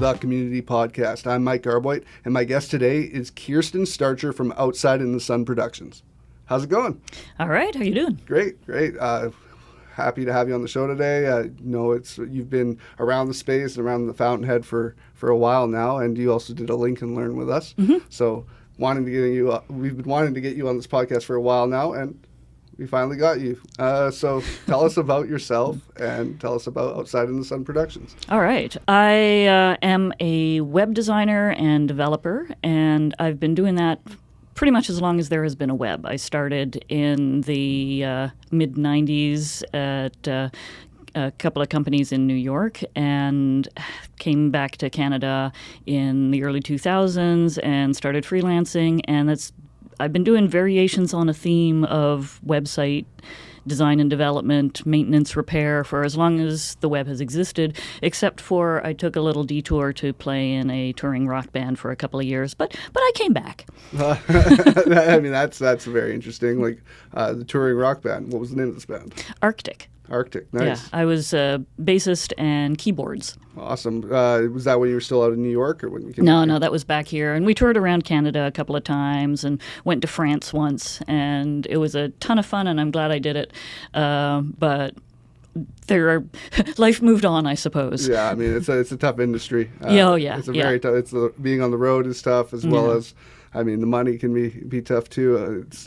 The Community Podcast. I'm Mike Garboit, and my guest today is Kirsten Starcher from Outside in the Sun Productions. How's it going? All right. How you doing? Great. Happy to have you on the show today. You've been around the space, around the Fountainhead for a while now, and you also did a Link and Learn with us. Mm-hmm. So we've been wanting to get you on this podcast for a while now, and we finally got you. So tell us about yourself and tell us about Outside in the Sun Productions. All right. I am a web designer and developer, and I've been doing that pretty much as long as there has been a web. I started in the mid-'90s at a couple of companies in New York and came back to Canada in the early 2000s and started freelancing, and I've been doing variations on a theme of website design and development, maintenance, repair for as long as the web has existed, except for I took a little detour to play in a touring rock band for a couple of years, but I came back. I mean, that's very interesting. Like the touring rock band, what was the name of this band? Arctic, nice. Yeah, I was bassist and keyboards. Awesome. Was that when you were still out in New York, or when you came? No, that was back here, and we toured around Canada a couple of times, and went to France once, and it was a ton of fun, and I'm glad I did it. But life moved on, I suppose. Yeah, I mean it's a tough industry. Yeah. It's a very tough. Being on the road is tough, as well as, I mean, the money can be tough too. It's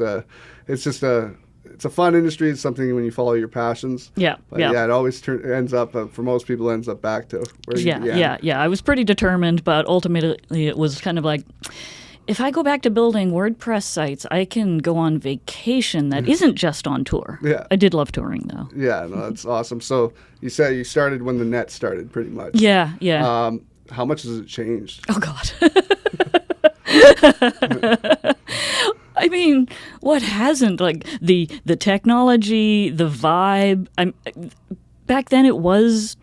a fun industry. It's something when you follow your passions. Yeah. It always ends up, for most people, ends up back to where you began. Yeah. I was pretty determined, but ultimately it was kind of like, if I go back to building WordPress sites, I can go on vacation that isn't just on tour. Yeah. I did love touring, though. Yeah, no, that's awesome. So you said you started when the net started, pretty much. Yeah. How much has it changed? Oh, God. I mean, what hasn't? Like the technology, the vibe. Back then it was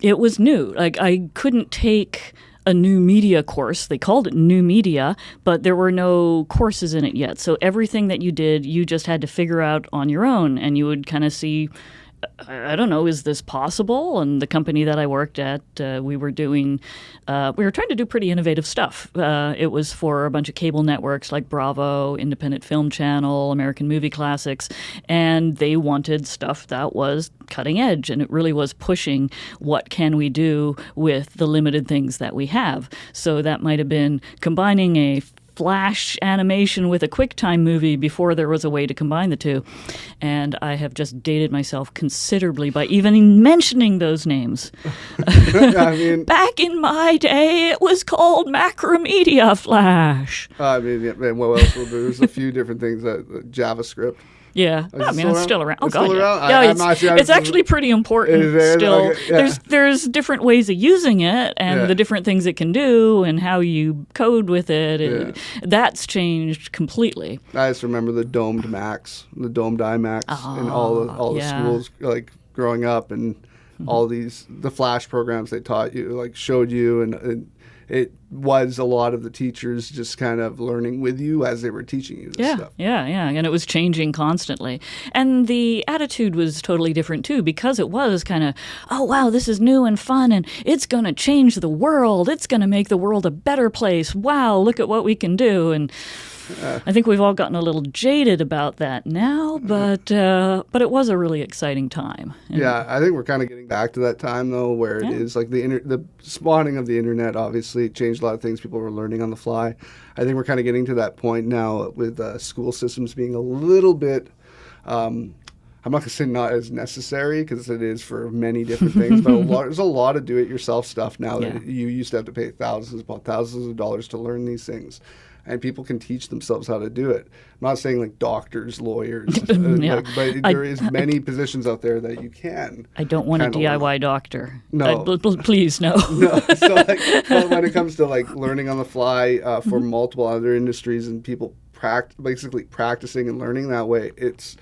new. Like I couldn't take a new media course. They called it new media, but there were no courses in it yet. So everything that you did, you just had to figure out on your own, and you would kind of see, I don't know, is this possible? And the company that I worked at, we were trying to do pretty innovative stuff. It was for a bunch of cable networks like Bravo, Independent Film Channel, American Movie Classics, and they wanted stuff that was cutting edge, and it really was pushing what can we do with the limited things that we have. So that might have been combining a Flash animation with a QuickTime movie before there was a way to combine the two. And I have just dated myself considerably by even mentioning those names. I mean, back in my day, it was called Macromedia Flash. I mean, what else will do? There's a few different things, JavaScript. Yeah, I mean, it's still around. Oh, God, yeah. It's actually pretty important still. There's different ways of using it, and the different things it can do, and how you code with it. That's changed completely. I just remember the domed Macs, the domed iMacs, and all the schools, like growing up, and all the Flash programs they taught you, like showed you, and it was a lot of the teachers just kind of learning with you as they were teaching you this stuff. Yeah, and it was changing constantly. And the attitude was totally different, too, because it was kind of, oh, wow, this is new and fun, and it's going to change the world. It's going to make the world a better place. Wow, look at what we can do. And I think we've all gotten a little jaded about that now, but it was a really exciting time. Yeah, I think we're kind of getting back to that time, though, where it is like the spawning of the internet obviously changed a lot of things. People were learning on the fly. I think we're kind of getting to that point now with school systems being a little bit, I'm not going to say not as necessary, because it is for many different things, but there's a lot of do-it-yourself stuff now that you used to have to pay thousands of dollars to learn these things. And people can teach themselves how to do it. I'm not saying like doctors, lawyers, but there is many positions out there that you can. I don't want a DIY doctor. No. Please, no. No. So when it comes to like learning on the fly for multiple other industries and people basically practicing and learning that way, it's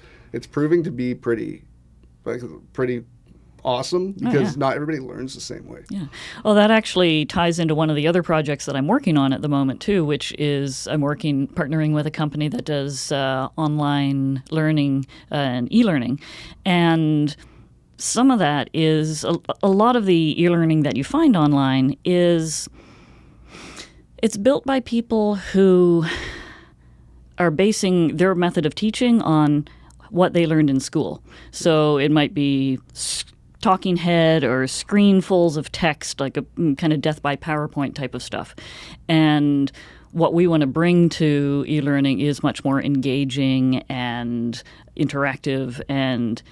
proving to be pretty awesome, because not everybody learns the same way. Yeah. Well, that actually ties into one of the other projects that I'm working on at the moment too, which is partnering with a company that does online learning and e-learning. And some of that is a lot of the e-learning that you find online is it's built by people who are basing their method of teaching on what they learned in school. So it might be talking head or screenfuls of text, like a kind of death by PowerPoint type of stuff. And what we want to bring to e-learning is much more engaging and interactive and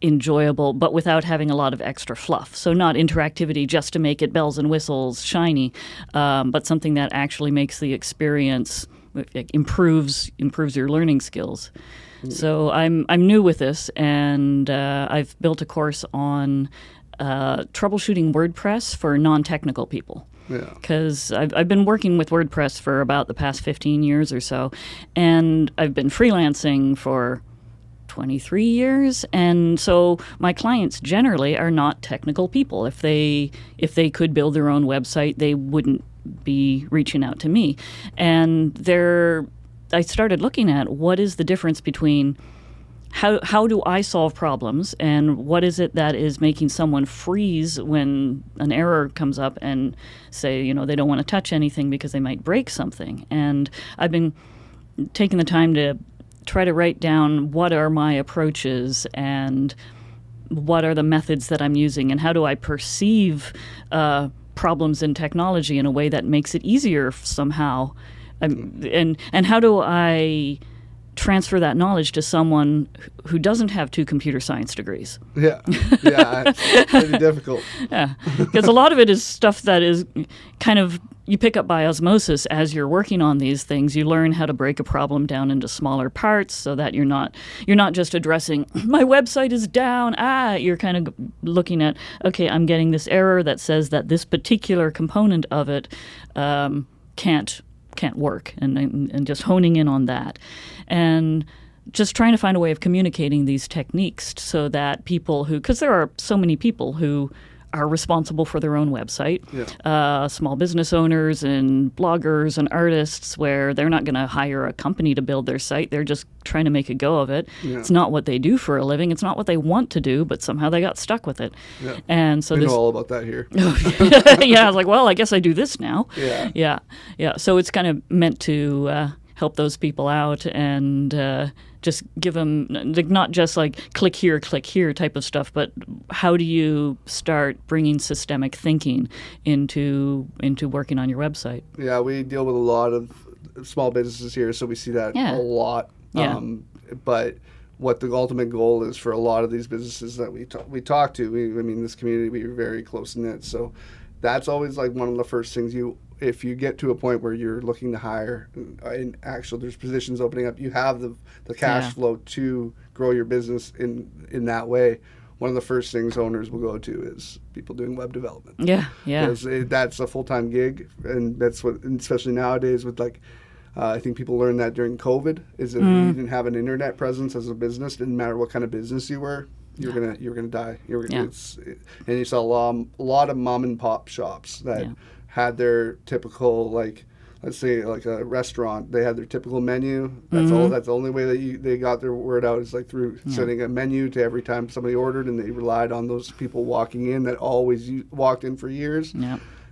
enjoyable, but without having a lot of extra fluff. So not interactivity just to make it bells and whistles shiny, but something that actually makes the experience improves your learning skills. So I'm new with this, and I've built a course on troubleshooting WordPress for non-technical people. Because I've been working with WordPress for about the past 15 years or so, and I've been freelancing for 23 years, and so my clients generally are not technical people. If they could build their own website, they wouldn't be reaching out to me. And I started looking at what is the difference between how do I solve problems, and what is it that is making someone freeze when an error comes up and say, they don't want to touch anything because they might break something. And I've been taking the time to try to write down what are my approaches and what are the methods that I'm using, and how do I perceive problems in technology in a way that makes it easier somehow. And how do I transfer that knowledge to someone who doesn't have 2 computer science degrees? Yeah, it's pretty difficult. Yeah, because a lot of it is stuff that is kind of you pick up by osmosis as you're working on these things. You learn how to break a problem down into smaller parts so that you're not just addressing my website is down. You're kind of looking at, okay, I'm getting this error that says that this particular component of it can't work, and just honing in on that, and just trying to find a way of communicating these techniques so that people because there are so many people who are responsible for their own website, small business owners and bloggers and artists, where they're not going to hire a company to build their site. They're just trying to make a go of it. It's not what they do for a living. It's not what they want to do, but somehow they got stuck with it. And so we know all about that here. I was like, well, I guess I do this now. Yeah. So it's kind of meant to help those people out and just give them not just like click here type of stuff, but how do you start bringing systemic thinking into working on your website? Yeah, we deal with a lot of small businesses here, so we see that a lot. But what the ultimate goal is for a lot of these businesses that we talk to, this community, we're very close knit. So that's always like one of the first things if you get to a point where you're looking to hire, and actually there's positions opening up, you have the cash flow to grow your business in that way. One of the first things owners will go to is people doing web development. Because that's a full-time gig, and that's what, especially nowadays with I think people learned that during COVID, is that if you didn't have an internet presence as a business, didn't matter what kind of business you were, you're gonna die. And you saw a lot of mom and pop shops that had their typical, let's say like a restaurant, they had their typical menu. That's all. That's the only way that they got their word out is through sending a menu to every time somebody ordered, and they relied on those people walking in that always walked in for years.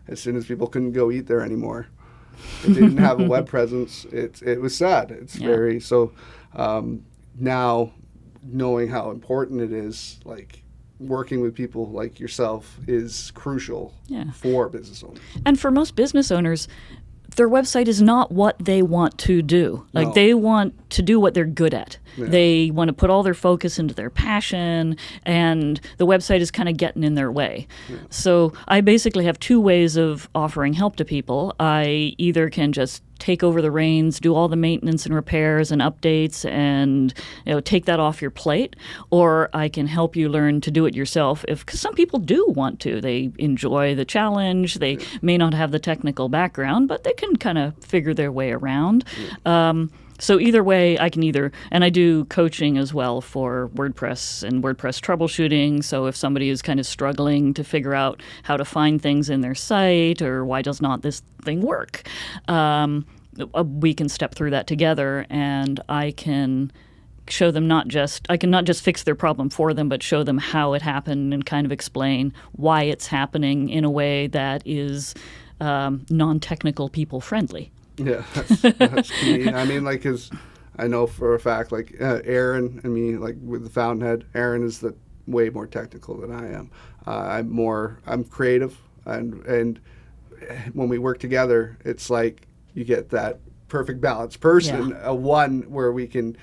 As soon as people couldn't go eat there anymore, if they didn't have a web presence, it was sad. It's very so. Now, knowing how important it is, working with people like yourself is crucial for business owners. And for most business owners, their website is not what they want to do. They want to do what they're good at. They want to put all their focus into their passion, and the website is kind of getting in their way. So I basically have 2 ways of offering help to people. I either can just take over the reins, do all the maintenance and repairs and updates, and take that off your plate, or I can help you learn to do it yourself. Because some people do want to, they enjoy the challenge. They may not have the technical background, but they can kind of figure their way around. So either way, I can and I do coaching as well for WordPress and WordPress troubleshooting. So if somebody is kind of struggling to figure out how to find things in their site, or why does not this thing work, we can step through that together, and I can show them I can not just fix their problem for them, but show them how it happened and kind of explain why it's happening in a way that is non-technical people friendly. Yeah, that's key. I mean, like, 'cause I know for a fact, like, Aaron and me, like, with the Fountainhead, Aaron is way more technical than I am. I'm creative, and when we work together, it's like you get that perfect balanced person, one where we can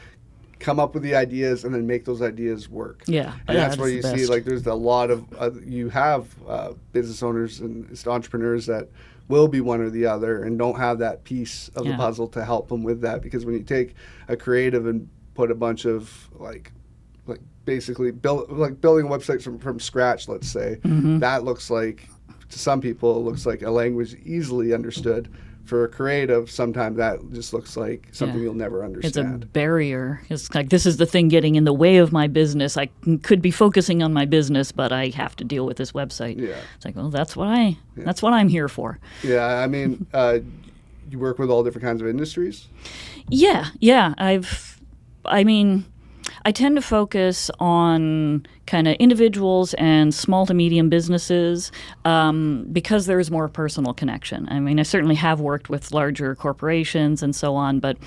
come up with the ideas and then make those ideas work. Yeah, and that's where you see, like, there's a lot of you have business owners and entrepreneurs that will be one or the other and don't have that piece of the puzzle to help them with that. Because when you take a creative and put a bunch of like basically building a website from scratch, let's say, that looks like, to some people, it looks like a language easily understood. For a creative, sometimes that just looks like something you'll never understand. It's a barrier. It's like, this is the thing getting in the way of my business. I could be focusing on my business, but I have to deal with this website. Yeah. It's like, well, that's what I'm here for. Yeah, I mean, you work with all different kinds of industries? Yeah. I tend to focus on kind of individuals and small to medium businesses because there is more personal connection. I mean, I certainly have worked with larger corporations and so on, but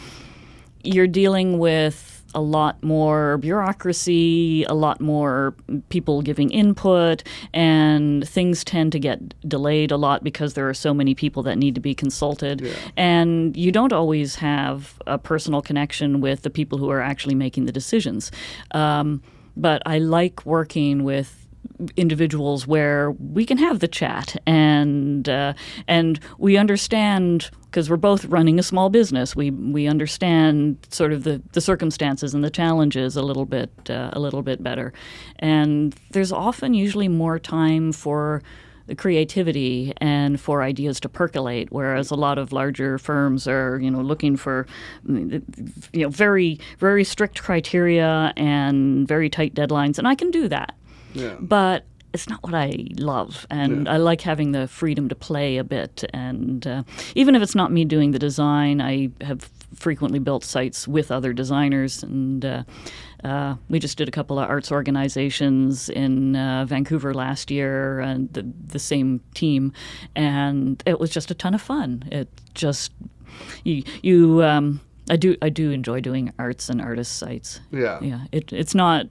you're dealing with a lot more bureaucracy, a lot more people giving input, and things tend to get delayed a lot because there are so many people that need to be consulted. Yeah. And you don't always have a personal connection with the people who are actually making the decisions. But I like working with individuals where we can have the chat and we understand, because we're both running a small business, we understand sort of the circumstances and the challenges a little bit better, and there's usually more time for the creativity and for ideas to percolate, whereas a lot of larger firms are, looking for, very, very strict criteria and very tight deadlines, and I can do that. Yeah. But it's not what I love, and I like having the freedom to play a bit. And even if it's not me doing the design, I have frequently built sites with other designers, and we just did a couple of arts organizations in Vancouver last year, and the same team, and it was just a ton of fun. It just I do enjoy doing arts and artist sites. Yeah. It's not.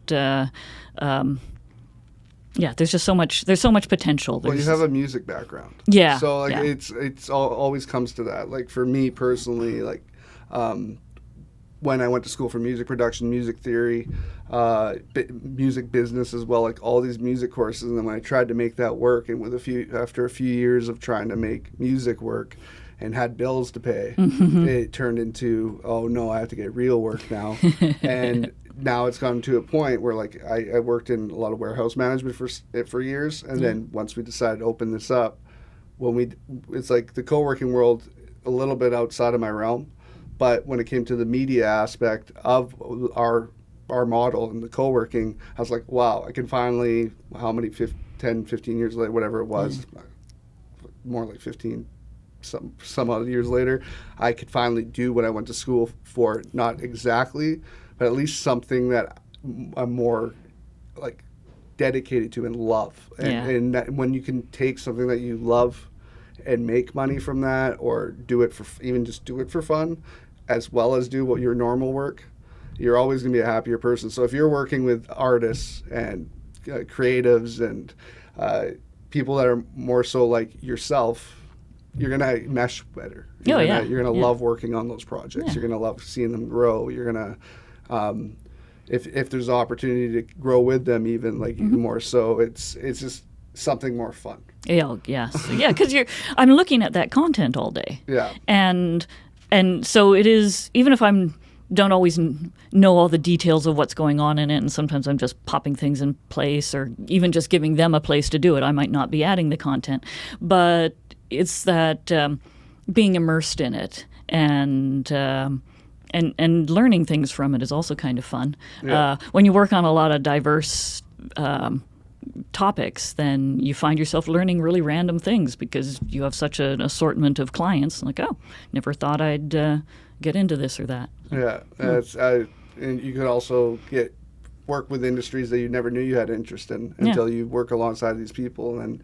There's just so much potential. Well, you have a music background. Yeah. So it's always comes to that. Like, for me personally, like when I went to school for music production, music theory, music business as well, like all these music courses, and then when I tried to make that work, and after a few years of trying to make music work and had bills to pay, it turned into, oh no, I have to get real work now. And now it's gotten to a point where, like, I worked in a lot of warehouse management for years, and then once we decided to open this up, it's like the co-working world, a little bit outside of my realm, but when it came to the media aspect of our model and the co-working, I was like, wow, I can finally, 10, 15 years later, whatever it was, more like 15, some odd years later, I could finally do what I went to school for. Not exactly, but at least something that I'm more like dedicated to and love. And that when you can take something that you love and make money from that, or do it for fun, as well as do what your normal work, you're always going to be a happier person. So if you're working with artists and creatives and people that are more so like yourself, you're going to mesh better. You're going to love working on those projects. You're going to love seeing them grow. You're going to, if there's an opportunity to grow with them, even even more so, it's just something more fun. Because I'm looking at that content all day. Yeah. And so it is, even if don't always know all the details of what's going on in it, and sometimes I'm just popping things in place, or even just giving them a place to do it. I might not be adding the content, but it's that being immersed in it and learning things from it is also kind of fun. Yeah. When you work on a lot of diverse topics, then you find yourself learning really random things because you have such an assortment of clients. Like, oh, never thought I'd get into this or that. Yeah, and you could also work with industries that you never knew you had interest in until you work alongside these people. And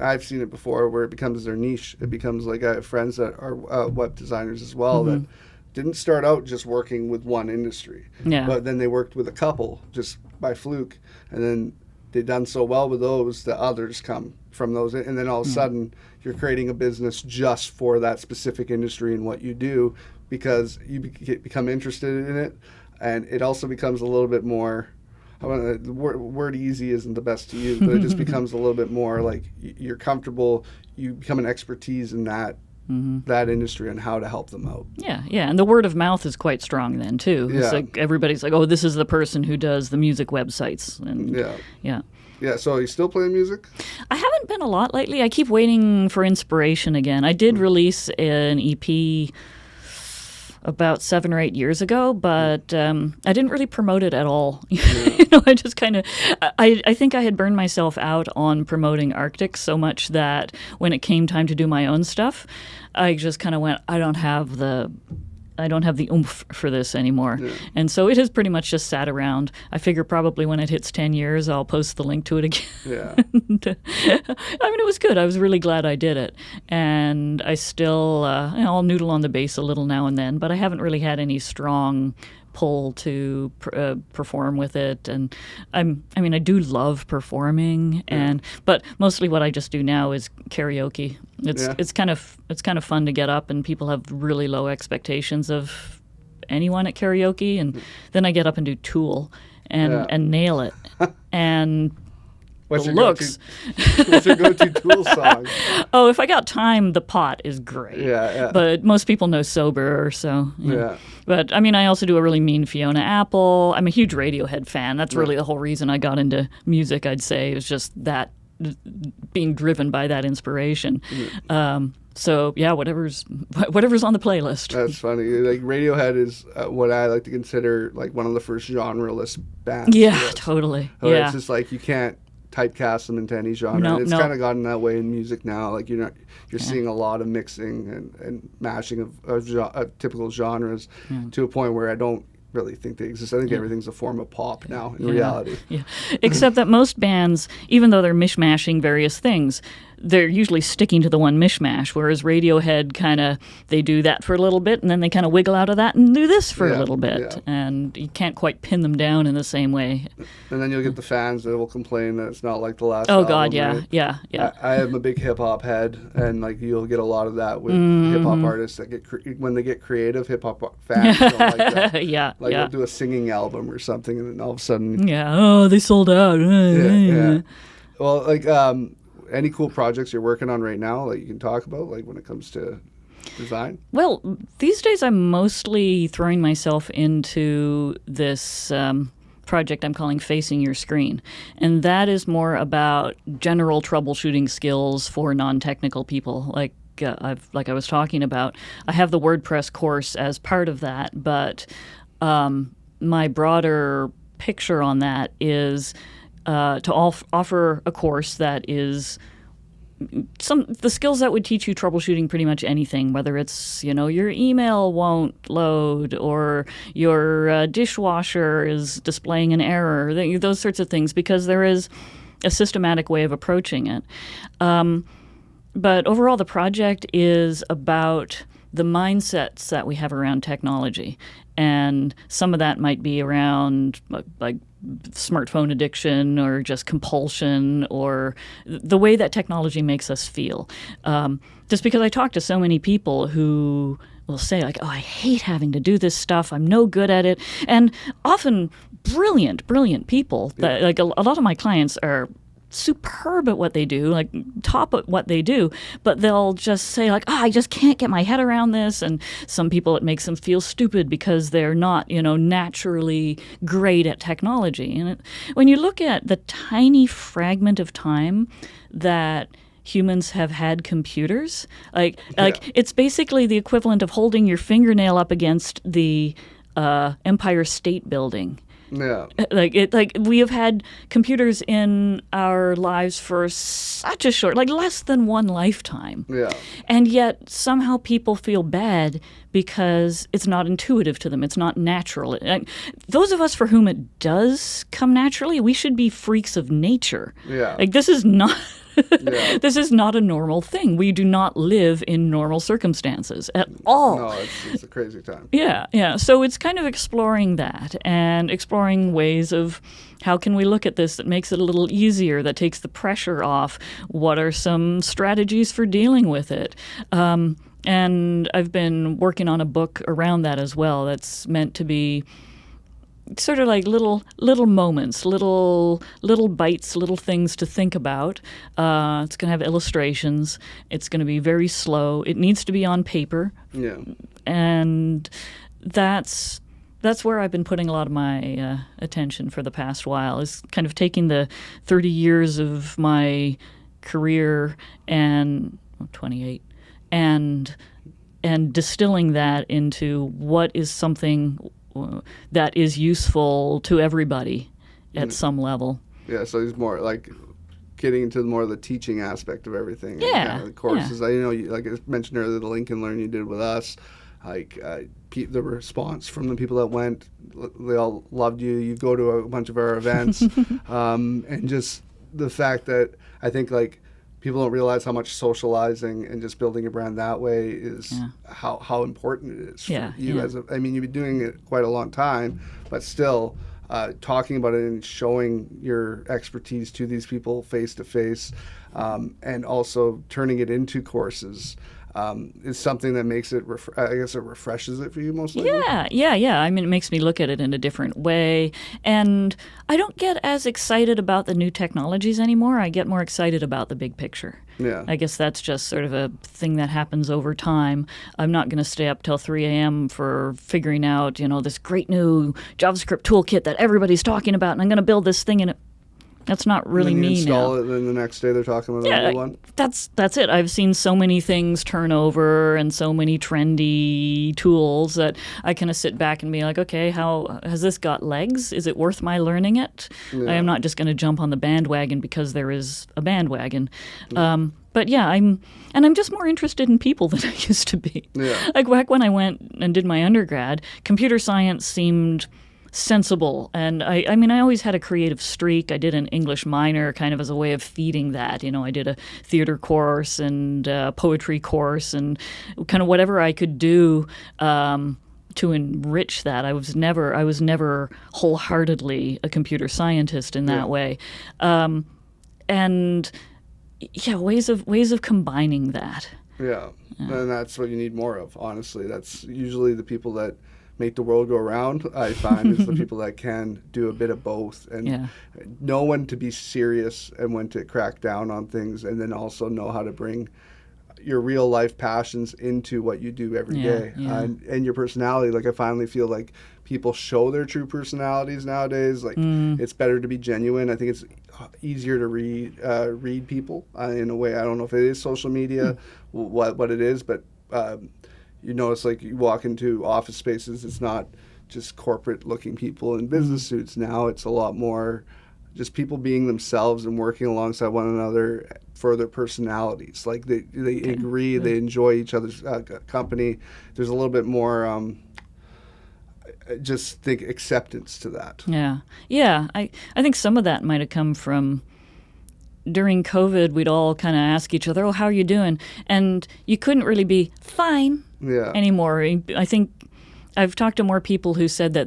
I've seen it before where it becomes their niche. It becomes like I have friends that are web designers as well that didn't start out just working with one industry, but then they worked with a couple just by fluke, and then they've done so well with those that others come from those, and then all of a sudden you're creating a business just for that specific industry and what you do because you become interested in it. And it also becomes a little bit more, the word easy isn't the best to use, but it just becomes a little bit more like you're comfortable, you become an expertise in that industry and how to help them out. Yeah, and the word of mouth is quite strong then too. It's like everybody's like, oh, this is the person who does the music websites. And Yeah, so are you still playing music? I haven't been a lot lately. I keep waiting for inspiration again. I did release an EP about 7 or 8 years ago, but I didn't really promote it at all. I just kind of, I think I had burned myself out on promoting Arctic so much that when it came time to do my own stuff, I just kind of went, I don't have the oomph for this anymore. And so it has pretty much just sat around. I figure probably when it hits 10 years, I'll post the link to it again. I mean, it was good. I was really glad I did it. And I still, I'll noodle on the bass a little now and then, but I haven't really had any strong pull to perform with it. And I do love performing, but mostly what I just do now is karaoke. It's kind of fun to get up, and people have really low expectations of anyone at karaoke, and then I get up and do Tool and nail it. And What's your looks. What's your go-to Tool song? Oh, if I got time, The Pot is great. Yeah. But most people know Sober, so. Yeah. But, I also do a really mean Fiona Apple. I'm a huge Radiohead fan. That's really the whole reason I got into music, I'd say. It was just that, being driven by that inspiration. So, whatever's on the playlist. That's funny. Like, Radiohead is what I like to consider, like, one of the first genre-less bands. Yeah, totally. It's just like, you can't typecast them into any genre. It's kind of gotten that way in music now. Like you're seeing a lot of mixing and mashing of typical genres to a point where I don't really think they exist. I think everything's a form of pop now in reality. Yeah. Except that most bands, even though they're mishmashing various things, they're usually sticking to the one mishmash, whereas Radiohead they do that for a little bit, and then they kind of wiggle out of that and do this for a little bit. And you can't quite pin them down in the same way. And then you'll get the fans that will complain that it's not like the last album. Oh, God, yeah. I am a big hip-hop head, and like you'll get a lot of that with hip-hop artists that when they get creative, hip-hop fans don't like that. They'll do a singing album or something, and then all of a sudden... they sold out. Well, like... any cool projects you're working on right now that you can talk about, like when it comes to design? Well, these days I'm mostly throwing myself into this project I'm calling Facing Your Screen. And that is more about general troubleshooting skills for non-technical people. Like I was talking about, I have the WordPress course as part of that, but my broader picture on that is to offer a course that is the skills that would teach you troubleshooting pretty much anything, whether it's, your email won't load or your dishwasher is displaying an error, those sorts of things, because there is a systematic way of approaching it. But overall, the project is about the mindsets that we have around technology. And some of that might be around like smartphone addiction or just compulsion or the way that technology makes us feel. Just because I talk to so many people who will say like, oh, I hate having to do this stuff. I'm no good at it. And often brilliant people. That, like a lot of my clients are superb at what they do, like top at what they do, but they'll just say like, I just can't get my head around this. And some people, it makes them feel stupid because they're not, naturally great at technology. And when you look at the tiny fragment of time that humans have had computers, like it's basically the equivalent of holding your fingernail up against the Empire State Building. Yeah. Like we have had computers in our lives for such a short, like less than one lifetime. Yeah. And yet somehow people feel bad because it's not intuitive to them. It's not natural. Those of us for whom it does come naturally, we should be freaks of nature. Yeah. Like this is not Yeah. this is not a normal thing. We do not live in normal circumstances at all. No, it's a crazy time. Yeah. So it's kind of exploring that and exploring ways of how can we look at this that makes it a little easier, that takes the pressure off. What are some strategies for dealing with it? And I've been working on a book around that as well that's meant to be sort of like little moments, little bites, little things to think about. It's going to have illustrations. It's going to be very slow. It needs to be on paper. Yeah. And that's where I've been putting a lot of my attention for the past while, is kind of taking the 30 years of my career and 28 and distilling that into what is something that is useful to everybody at some level. Yeah, so he's more like getting into more of the teaching aspect of everything. Yeah, and kind of the courses. I know, like I mentioned earlier, the Lincoln Learn you did with us, like the response from the people that went, they all loved you. You go to a bunch of our events, and just the fact that I think like people don't realize how much socializing and just building a brand that way is how important it is for you. I mean, you've been doing it quite a long time, but still talking about it and showing your expertise to these people face to face, and also turning it into courses. Is something that makes it, I guess it refreshes it for you most likely? Yeah. I mean, it makes me look at it in a different way. And I don't get as excited about the new technologies anymore. I get more excited about the big picture. Yeah. I guess that's just sort of a thing that happens over time. I'm not going to stay up till 3 a.m. for figuring out, this great new JavaScript toolkit that everybody's talking about, and I'm going to build this thing in it. That's not really me now. Install it, and the next day they're talking about another one. That's it. I've seen so many things turn over and so many trendy tools that I kind of sit back and be like, okay, how has this got legs? Is it worth my learning it? I am not just going to jump on the bandwagon because there is a bandwagon. But yeah, I'm just more interested in people than I used to be. Yeah. Like back when I went and did my undergrad, computer science seemed sensible. And I mean, I always had a creative streak. I did an English minor kind of as a way of feeding that. I did a theater course and a poetry course and kind of whatever I could do to enrich that. I was never wholeheartedly a computer scientist in that way. And yeah, ways of combining that. Yeah, and that's what you need more of, honestly. That's usually the people that make the world go round, I find, is the people that can do a bit of both and know when to be serious and when to crack down on things, and then also know how to bring your real life passions into what you do every day. And your personality. Like, I finally feel like people show their true personalities nowadays. Like, it's better to be genuine. I think it's easier to read people in a way. I don't know if it is social media, what it is, but you notice, like, you walk into office spaces, it's not just corporate-looking people in business suits now. It's a lot more just people being themselves and working alongside one another for their personalities. Like, they agree, they enjoy each other's company. There's a little bit more just think acceptance to that. Yeah. I think some of that might have come from during COVID. We'd all kind of ask each other, "Oh, how are you doing?" And you couldn't really be fine anymore. I think I've talked to more people who said that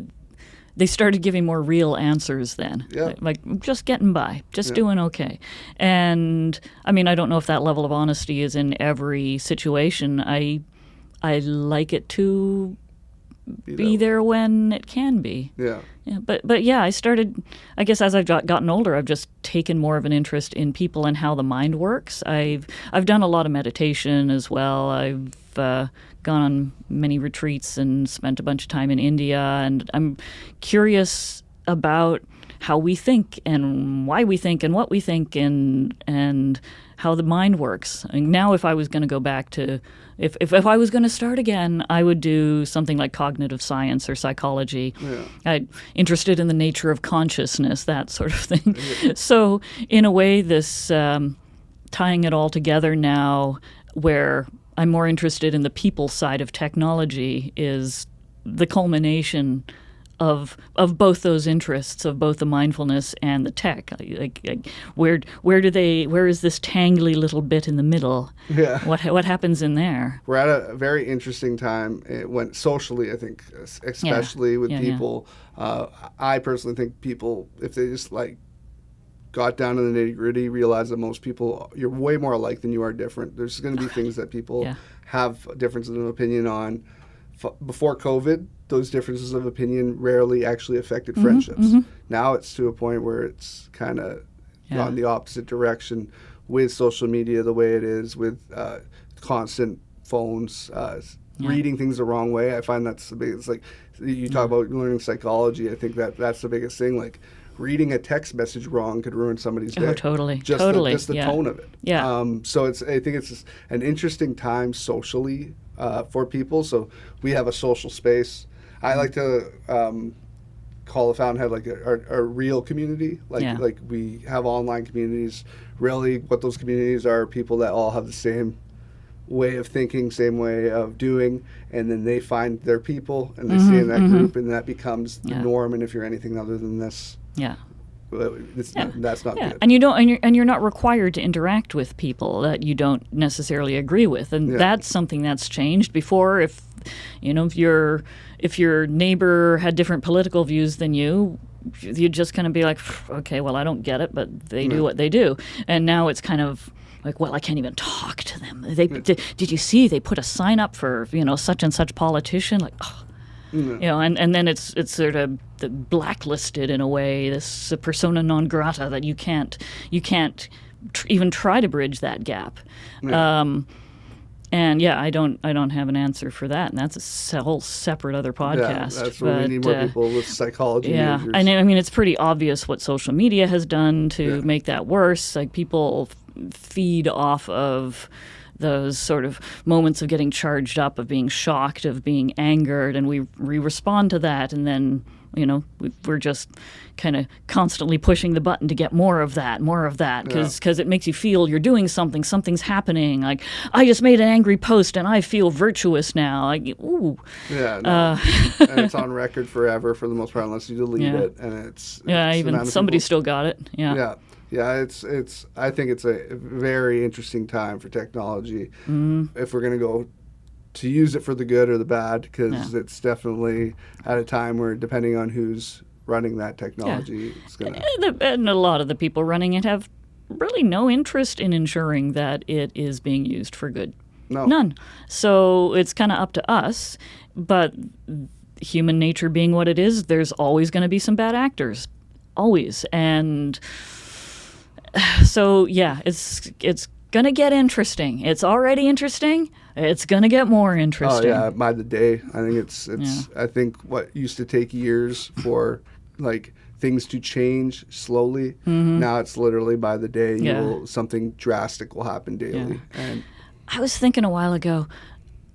they started giving more real answers then. Like just getting by, just doing okay. And I mean, I don't know if that level of honesty is in every situation. I like it to be there when it can be. But yeah, I started, I guess as I've gotten older, I've just taken more of an interest in people and how the mind works. I've done a lot of meditation as well. I've gone on many retreats and spent a bunch of time in India, and I'm curious about how we think and why we think and what we think and how the mind works. And now if I was going to go back to, if I was going to start again, I would do something like cognitive science or psychology. Yeah. I'm interested in the nature of consciousness, that sort of thing. So in a way, this tying it all together now, where I'm more interested in the people side of technology, is the culmination of both those interests, of both the mindfulness and the tech. Like where is this tangly little bit in the middle? Yeah. What happens in there? We're at a very interesting time. It went socially, I think, especially with people. I personally think people, if they just like got down to the nitty gritty, realize that most people, you're way more alike than you are different. There's going to be things that people have differences of opinion on. Before COVID, those differences of opinion rarely actually affected friendships. Now it's to a point where it's kind of gone the opposite direction with social media the way it is, with constant phones, reading things the wrong way. I find that's the biggest, like you talk about learning psychology, I think that's the biggest thing. Like reading a text message wrong could ruin somebody's day. Oh, totally. Just the tone of it. Yeah. So I think it's an interesting time socially for people. So we have a social space. I like to call the Fountainhead like a real community. Like we have online communities. Really, what those communities are people that all have the same way of thinking, same way of doing, and then they find their people and they stay in that group, and that becomes the norm. And if you're anything other than this, that's not good. And you don't, and you're not required to interact with people that you don't necessarily agree with, and that's something that's changed. Before, if your neighbor had different political views than you, you'd just kind of be like, okay, well, I don't get it, but they do what they do. And now it's kind of like, well, I can't even talk to them. Did you see they put a sign up for such and such politician? Like, and then it's sort of blacklisted in a way. This persona non grata that you can't even try to bridge that gap. And I don't have an answer for that, and that's a whole separate other podcast. Yeah, that's where we need more people with psychology majors. And I mean, it's pretty obvious what social media has done to make that worse. Like people feed off of those sort of moments of getting charged up, of being shocked, of being angered, and we respond to that, and then we're just kind of constantly pushing the button to get more of that, because it makes you feel you're doing something, something's happening. Like, I just made an angry post and I feel virtuous now. Like, ooh. Yeah, no. And it's on record forever for the most part, unless you delete it. And it's even somebody still got it. Yeah. Yeah, it's. I think it's a very interesting time for technology. If we're going to go to use it for the good or the bad, because it's definitely at a time where, depending on who's running that technology, it's going to... And a lot of the people running it have really no interest in ensuring that it is being used for good. No. None. So it's kind of up to us, but human nature being what it is, there's always going to be some bad actors. Always. And so, it's going to get interesting. It's already interesting. It's going to get more interesting. Oh, yeah, by the day. I think it's. I think what used to take years for, like, things to change slowly, now it's literally by the day. Something drastic will happen daily. And I was thinking a while ago,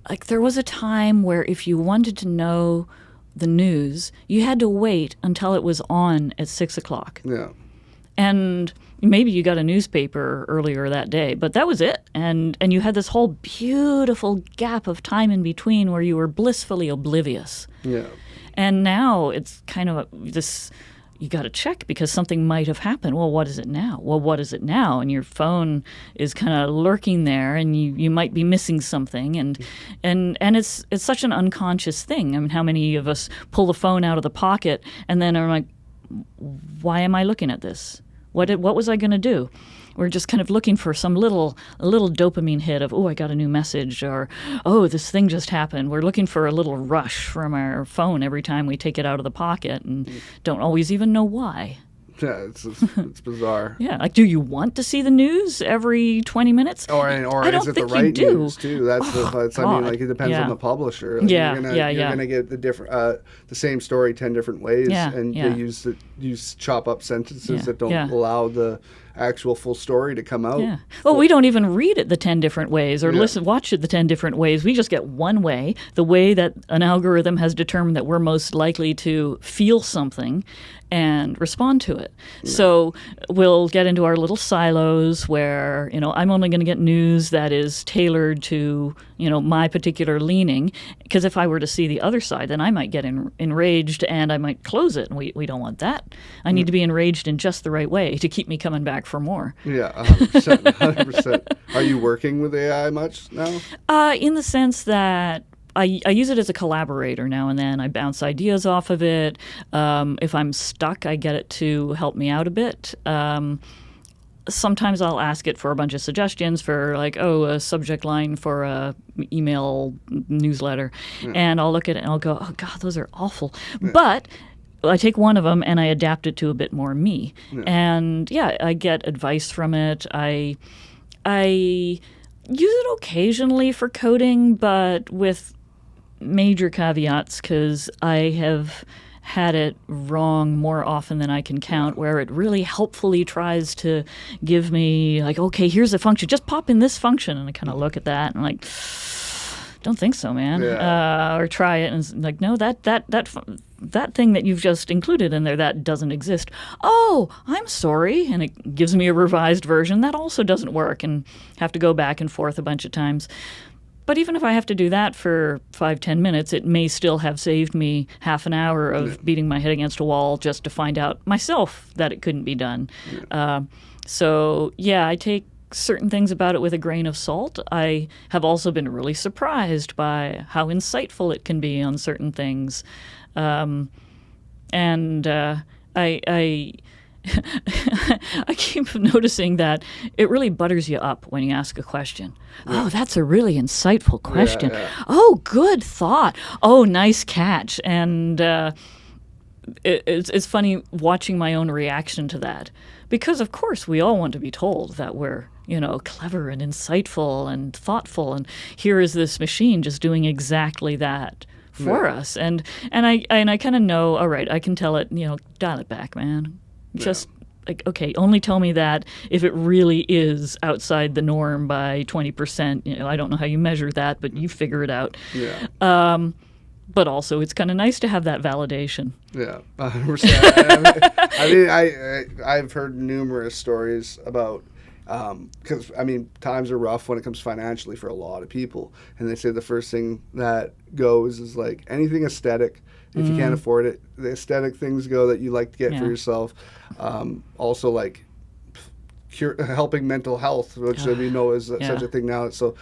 like, there was a time where if you wanted to know the news, you had to wait until it was on at 6 o'clock. Yeah. And maybe you got a newspaper earlier that day, but that was it. And you had this whole beautiful gap of time in between where you were blissfully oblivious. Yeah. And now it's kind of this, you got to check because something might have happened. Well, what is it now? Well, what is it now? And your phone is kind of lurking there, and you might be missing something. And it's such an unconscious thing. I mean, how many of us pull the phone out of the pocket and then are like, why am I looking at this? What was I going to do? We're just kind of looking for some little dopamine hit of, oh, I got a new message, or, oh, this thing just happened. We're looking for a little rush from our phone every time we take it out of the pocket and don't always even know why. Yeah, it's bizarre. Yeah, like, do you want to see the news every 20 minutes? Or I don't is it the think you right do. news too? That's I mean, like, it depends on the publisher. Like, Yeah, you're gonna get the same story 10 different ways, and they use chop up sentences that don't allow the actual full story to come out. Yeah. Well, we don't even read it the 10 different ways or watch it the 10 different ways. We just get one way, the way that an algorithm has determined that we're most likely to feel something and respond to it. Yeah. So we'll get into our little silos where, I'm only going to get news that is tailored to, my particular leaning. Because if I were to see the other side, then I might get enraged and I might close it. And we don't want that. I need to be enraged in just the right way to keep me coming back for more. Yeah, 100%. 100%. Are you working with AI much now? In the sense that I use it as a collaborator now and then. I bounce ideas off of it. If I'm stuck, I get it to help me out a bit. Sometimes I'll ask it for a bunch of suggestions for, like, a subject line for a email newsletter. Yeah. And I'll look at it and I'll go, oh, God, those are awful. Yeah. But I take one of them and I adapt it to a bit more me. Yeah. And, I get advice from it. I use it occasionally for coding, but with major caveats, because I have had it wrong more often than I can count, where it really helpfully tries to give me, like, okay, here's a function, just pop in this function, and I kind of look at that and I'm like, don't think so, man. Or try it and it's like, no, that thing that you've just included in there, that doesn't exist. Oh, I'm sorry. And it gives me a revised version. That also doesn't work, and have to go back and forth a bunch of times. But even if I have to do that for 5-10 minutes, it may still have saved me half an hour of beating my head against a wall just to find out myself that it couldn't be done. Yeah. I take certain things about it with a grain of salt. I have also been really surprised by how insightful it can be on certain things. I keep noticing that it really butters you up when you ask a question. Yeah. Oh, that's a really insightful question. Yeah. Oh, good thought. Oh, nice catch. And it's funny watching my own reaction to that. Because, of course, we all want to be told that we're, clever and insightful and thoughtful. And here is this machine just doing exactly that for us. And I kind of know, all right, I can tell it, dial it back, man. Just like, okay, only tell me that if it really is outside the norm by 20%. I don't know how you measure that, but you figure it out. Yeah. But also, it's kind of nice to have that validation. Yeah, 100%. I've heard numerous stories about, because, times are rough when it comes financially for a lot of people. And they say the first thing that goes is, like, anything aesthetic. If you can't afford it, the aesthetic things go that you like to get for yourself. Also, like, helping mental health, which is such a thing now. So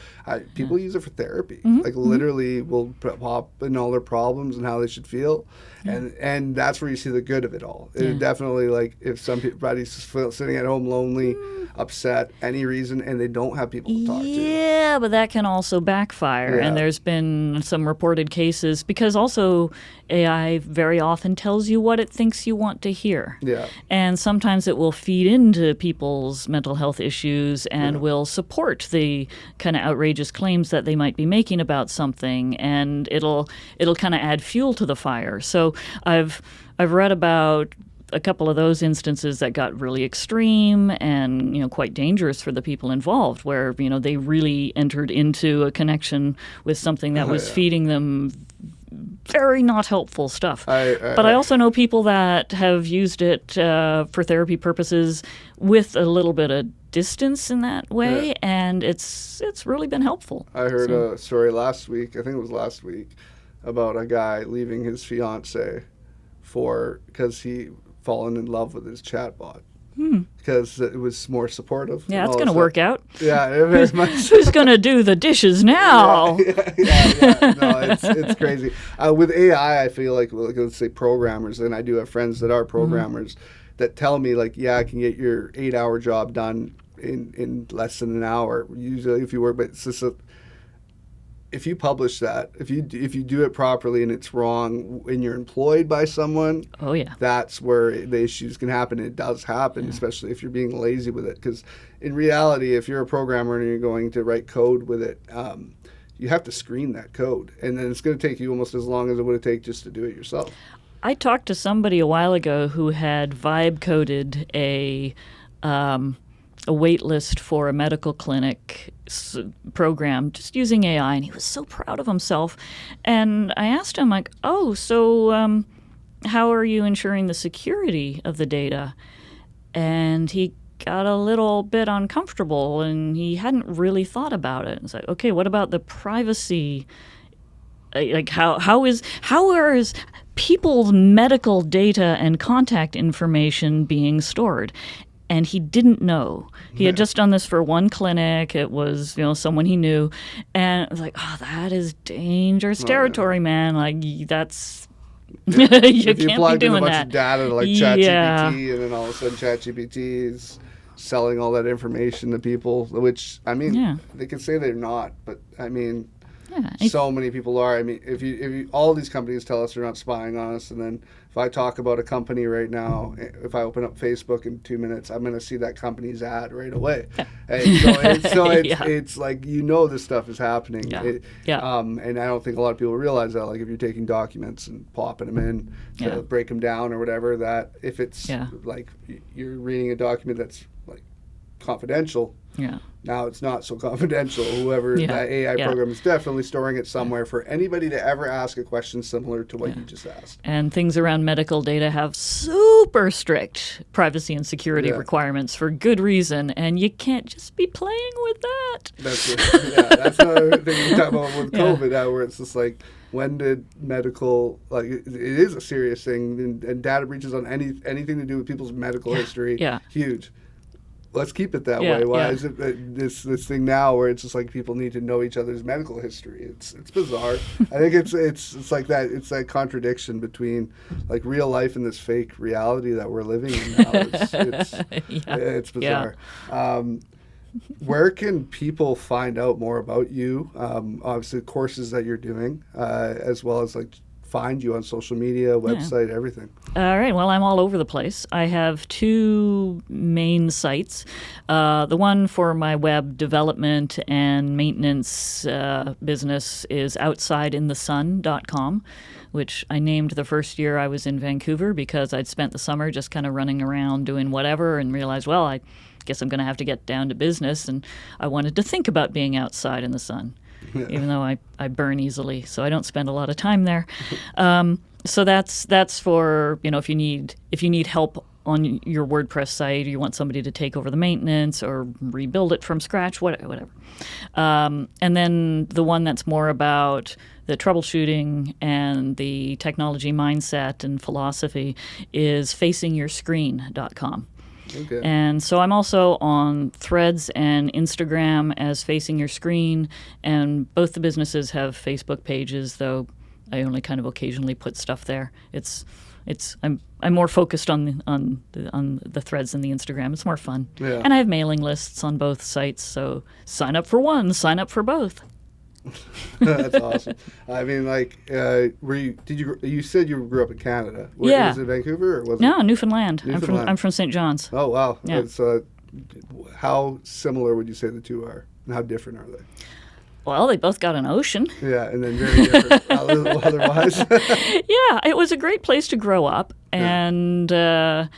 people use it for therapy. Like, literally will pop in all their problems and how they should feel. And that's where you see the good of it all. It definitely, like, if somebody's sitting at home lonely, upset, any reason, and they don't have people to talk to. Yeah, but that can also backfire. Yeah. And there's been some reported cases, because also AI very often tells you what it thinks you want to hear. Yeah. And sometimes it will feed into people's mental health issues and will support the kind of outrageous claims that they might be making about something, and it'll kind of add fuel to the fire. So I've read about a couple of those instances that got really extreme and, quite dangerous for the people involved, where, they really entered into a connection with something that was feeding them very not helpful stuff. But I also know people that have used it for therapy purposes with a little bit of distance in that way, and it's really been helpful. I heard a story last week, I think it was last week, about a guy leaving his fiance because he fallen in love with his chatbot. Because it was more supportive. Yeah, it's going to work out. Yeah, very much. Who's going to do the dishes now? Yeah. No, it's crazy. With AI, I feel like, let's say programmers, and I do have friends that are programmers that tell me, like, I can get your 8-hour job done in less than an hour, usually, if you work. But it's just if you publish that, if you do it properly and it's wrong, when you're employed by someone, oh yeah, that's where the issues can happen. It does happen, especially if you're being lazy with it. Because in reality, if you're a programmer and you're going to write code with it, you have to screen that code, and then it's going to take you almost as long as it would take just to do it yourself. I talked to somebody a while ago who had vibe coded a wait list for a medical clinic program just using AI, and he was so proud of himself. And I asked him, like, oh, so how are you ensuring the security of the data? And he got a little bit uncomfortable, and he hadn't really thought about it. It's like, okay, what about the privacy? Like, how is people's medical data and contact information being stored? And he didn't know. He had just done this for one clinic. It was, someone he knew. And it was like, oh, that is dangerous territory, man. Like, that's... you if you can't plug be in a doing bunch that. of data to like ChatGPT, and then all of a sudden ChatGPT is selling all that information to people, which, I mean, they can say they're not, but, I mean... so many people are. I mean, if you all these companies tell us they're not spying on us, and then if I talk about a company right now, if I open up Facebook in 2 minutes, I'm going to see that company's ad right away. And so it's like, this stuff is happening. And I don't think a lot of people realize that. Like, if you're taking documents and popping them in to break them down or whatever, that if it's like you're reading a document that's like confidential. Now it's not so confidential. Whoever that AI program is definitely storing it somewhere for anybody to ever ask a question similar to what you just asked. And things around medical data have super strict privacy and security requirements for good reason, and you can't just be playing with that. That's it. That's another thing we talk about with COVID now, where it's just like, when did medical, like, it is a serious thing, and data breaches on anything to do with people's medical history, huge. Let's keep it that way. Why is it this thing now where it's just like people need to know each other's medical history? It's bizarre. I think it's like that. It's that contradiction between like real life and this fake reality that we're living in now. It's bizarre. Where can people find out more about you? Obviously, courses that you're doing, as well as like find you on social media, website, everything. All right. Well, I'm all over the place. I have two main sites. The one for my web development and maintenance business is outsideinthesun.com, which I named the first year I was in Vancouver because I'd spent the summer just kind of running around doing whatever and realized, well, I guess I'm going to have to get down to business, and I wanted to think about being outside in the sun. Even though I burn easily, so I don't spend a lot of time there. So that's for, if you need help on your WordPress site, or you want somebody to take over the maintenance or rebuild it from scratch, whatever. And then the one that's more about the troubleshooting and the technology mindset and philosophy is facingyourscreen.com. Okay. And so I'm also on Threads and Instagram as Facing Your Screen, and both the businesses have Facebook pages, though I only kind of occasionally put stuff there. I'm more focused on the Threads and the Instagram. It's more fun. Yeah. And I have mailing lists on both sites, so sign up for one, sign up for both. That's awesome. I mean, like, you said you grew up in Canada? Was it Vancouver or was it? No, Newfoundland. I'm from St. John's. Oh wow. Yeah. How similar would you say the two are, and how different are they? Well, they both got an ocean. Yeah, and then very different otherwise. Yeah, it was a great place to grow up, and it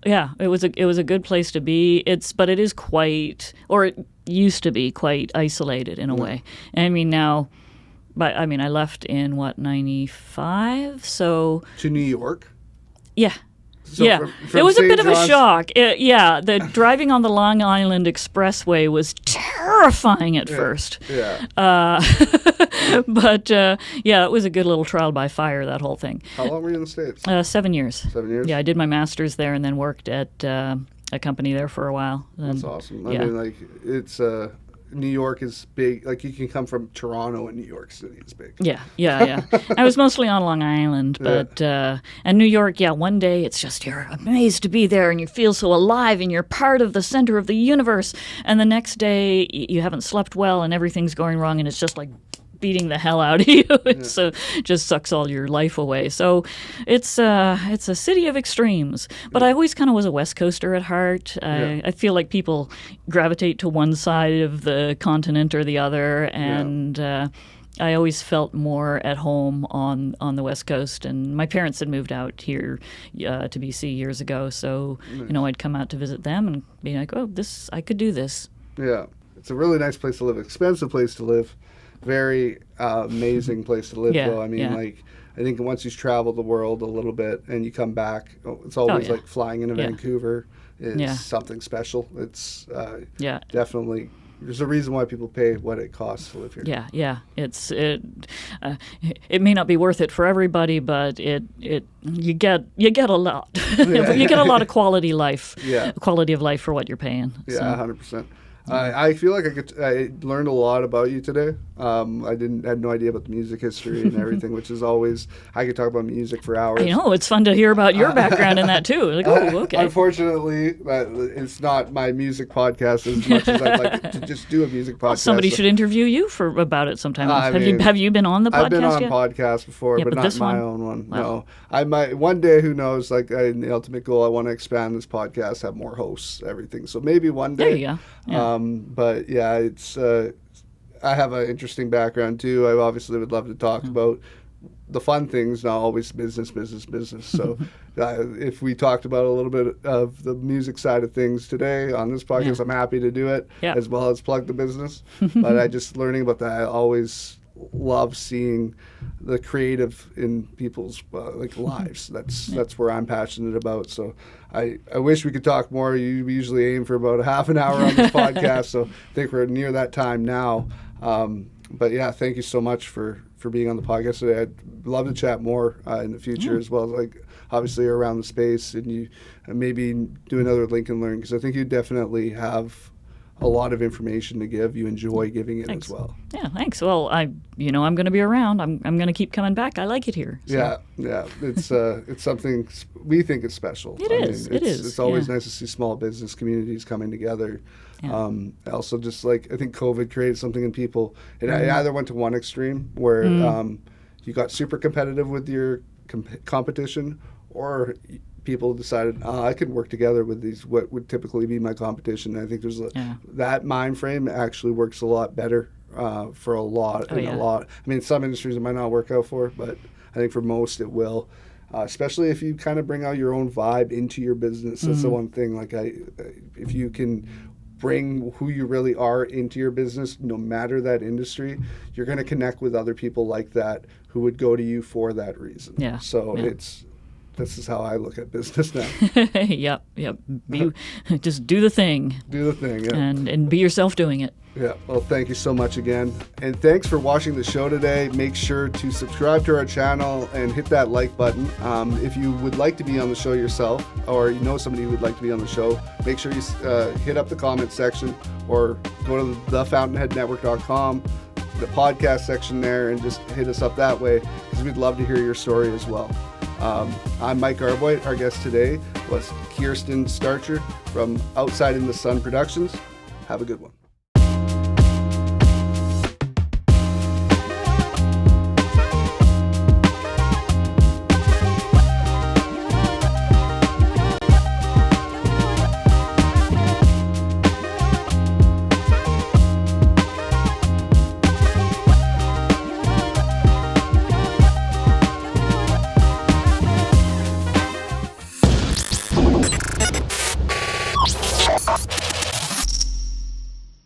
was a good place to be. But it is quite, or it used to be quite isolated in a way. And I mean now, but I mean I left in 95, so to New York. Yeah. So from it was St. a bit John's... of a shock. The driving on the Long Island Expressway was terrifying at first. Yeah. But it was a good little trial by fire, that whole thing. How long were you in the States? 7 years. 7 years? Yeah, I did my master's there and then worked at a company there for a while. That's awesome. I mean, like, it's... New York is big. Like, you can come from Toronto and New York City is big. Yeah. I was mostly on Long Island, but and New York, one day it's just you're amazed to be there and you feel so alive and you're part of the center of the universe. And the next day you haven't slept well and everything's going wrong and it's just like beating the hell out of you. It's just sucks all your life away. So it's a city of extremes. But I always kind of was a West Coaster at heart. I feel like people gravitate to one side of the continent or the other, and I always felt more at home on the West Coast. And my parents had moved out here to BC years ago, so I'd come out to visit them and be like, oh, I could do this. Yeah, it's a really nice place to live. Expensive place to live. Very amazing place to live, though. I mean, like, I think once you've traveled the world a little bit and you come back, it's always like flying into Vancouver is something special. It's definitely. There's a reason why people pay what it costs to live here. Yeah. It may not be worth it for everybody, but you get a lot. You get a lot of quality life. Quality of life for what you're paying. Yeah, 100%. I feel like I learned a lot about you today. I had no idea about the music history and everything, which is always, I could talk about music for hours. I know, it's fun to hear about your background in that too. Like, oh, okay. Unfortunately, it's not my music podcast as much as I'd like to just do a music podcast. Well, somebody should interview you about it sometime. Have you been on the podcast? I've been on yet? Podcasts before, but not my own one. Wow. No, I might one day. Who knows? Like, the ultimate goal, I want to expand this podcast, have more hosts, everything. So maybe one day. There you go. Yeah. But yeah, it's I have an interesting background too. I obviously would love to talk about the fun things, not always business. So if we talked about a little bit of the music side of things today on this podcast, I'm happy to do it, as well as plug the business. But I just learning about that, I always love seeing the creative in people's lives. That's where I'm passionate about. So I wish we could talk more. You usually aim for about a half an hour on this podcast, so I think we're near that time now. But yeah, thank you so much for being on the podcast today. I'd love to chat more in the future, as well as like obviously around the space, and you maybe do another Lincoln Learn, because I think you definitely have a lot of information to give. You enjoy giving it as well. Yeah, thanks. Well, I'm going to be around. I'm going to keep coming back. I like it here. So. Yeah. It's something we think is special. It is. It's always nice to see small business communities coming together. Yeah. Also, just like I think COVID created something in people. It either went to one extreme where you got super competitive with your competition, or people decided, I could work together with these, what would typically be my competition. And I think there's that mind frame actually works a lot better for a lot. A lot. I mean, some industries it might not work out for, but I think for most it will. Especially if you kind of bring out your own vibe into your business. That's the one thing. Like if you can bring who you really are into your business, no matter that industry, you're going to connect with other people like that who would go to you for that reason. Yeah. So this is how I look at business now. Yep. Just do the thing. And be yourself doing it. Yeah. Well, thank you so much again. And thanks for watching the show today. Make sure to subscribe to our channel and hit that like button. If you would like to be on the show yourself, or you know somebody who would like to be on the show, make sure you hit up the comment section or go to thefountainheadnetwork.com, the podcast section there, and just hit us up that way, because we'd love to hear your story as well. I'm Mike Arboit. Our guest today was Kirsten Starcher from Outside in the Sun Productions. Have a good one.